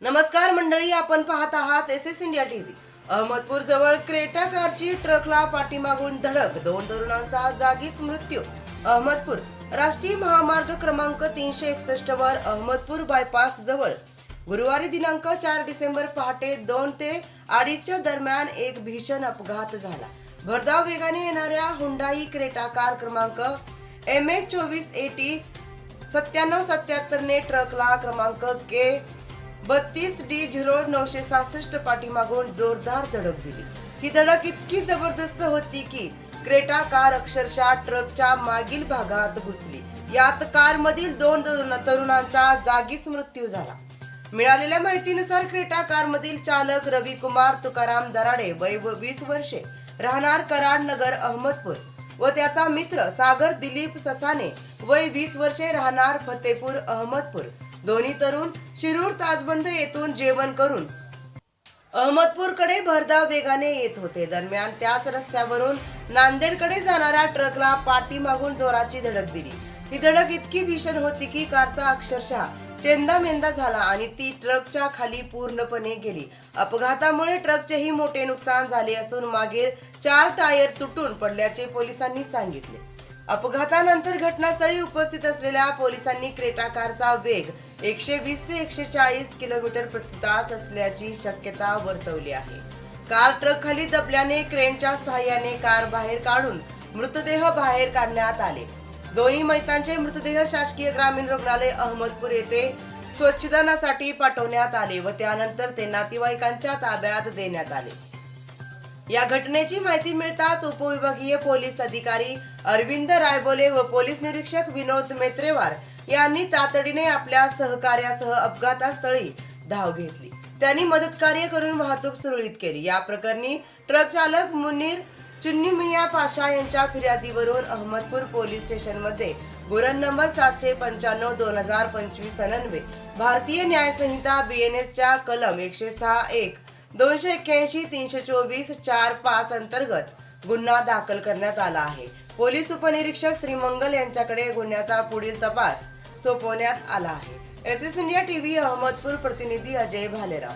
नमस्कार मंडळी, आपण पाहत आहात एसएस इंडिया टीव्ही। अहमदपूर जवळ क्रेटा कारची ट्रकला पाठीमागून धडक, 2 तरुणांचा जागीच मृत्यू। अहमदपूर राष्ट्रीय महामार्ग क्रमांक 361 वर अहमदपूर बायपास जवळ गुरुवारी दिनांक 4 डिसेंबर पहाटे 2 ते 2:30च्या दरम्यान एक भीषण अपघात झाला। भरधाव वेगाने येणाऱ्या हुंडाई क्रेटा कार क्रमांक MH24AT 9777 ने ट्रकला क्रमांक के 32D0966 पाठीमागून जोरदार धडक दिली। ही धडक इतकी जबरदस्त होती की क्रेटा कार अक्षरशः ट्रकच्या मागील भागात घुसली। यात कार मधील 2 तरुणांचा जागीच मृत्यू झाला। मिळालेल्या माहितीनुसार क्रेटा कार मधील चालक रवी कुमार तुकाराम दराडे, वय 20 वर्षे, राहणार कराड नगर अहमदपूर, व त्याचा मित्र सागर दिलीप ससाने, वय 20 वर्षे, राहणार फतेपूर अहमदपूर, दोन्ही तरुण शिरूर ताजबंद येथून जेवण करून अहमदपूर कडे भरधाव वेगाने येत होते। दरम्यान त्याच रस्त्यावरून नांदेडकडे जाणाऱ्या ट्रकला पाठीमागून जोराची धडक दिली। ही धडक इतकी भीषण होती की कारचा अक्षरशः चेंदामेंदा झाला आणि ती ट्रकच्या खाली पूर्णपणे गेली। अपघातामुळे ट्रकचेही मोठे नुकसान झाले असून मागील 4 टायर तुटून पडल्याचे पोलिसांनी सांगितले। अपघातानंतर घटनास्थळी उपस्थित असलेल्या पोलिसांनी क्रेटा कारचा वेग 120 ते 140 किलोमीटर प्रति तास असल्याची शक्यता वर्तवली आहे। कार ट्रक खाली दबल्याने क्रेनच्या सहाय्याने कार बाहेर काढून मृतदेह बाहेर काढण्यात आले। दोन्ही मयतांचे मृतदेह शासकीय ग्रामीण रुग्णालय अहमदपूर येथे स्वच्छदानासाठी पाठवण्यात आले व त्यानंतर ते नातेवाईकांच्या ताब्यात देण्यात आले। या घटनेची माहिती मिळताच उपविभागीय पोलीस अधिकारी अरविंद रायबोले व पोलीस निरीक्षक विनोद मेत्रेवार यांनी तातडीने आपल्या सहकार्यासह अपघातस्थळी धाव घेतली। त्यांनी मदत कार्य करून वाहतूक सुरळीत केली। या प्रकरणी ट्रक चालक मुनीर चुन्नीमिया पाशा यांच्या फिर्यादीवरून अहमदपूर पोलीस स्टेशन मध्ये गुन्हा नंबर 795/2025 अन्वये भारतीय न्याय संहिता BNS च्या कलम 106(1), 281, 324, 4(5) अंतर्गत गुन्हा दाखल करण्यात आला आहे। पोलीस उपनिरीक्षक श्रीमंगल यांच्याकडे गुन्ह्याचा पुढील तपास सोपवण्यात आला आहे। एसएस इंडिया टीव्ही अहमदपूर प्रतिनिधी अजय भालेराव।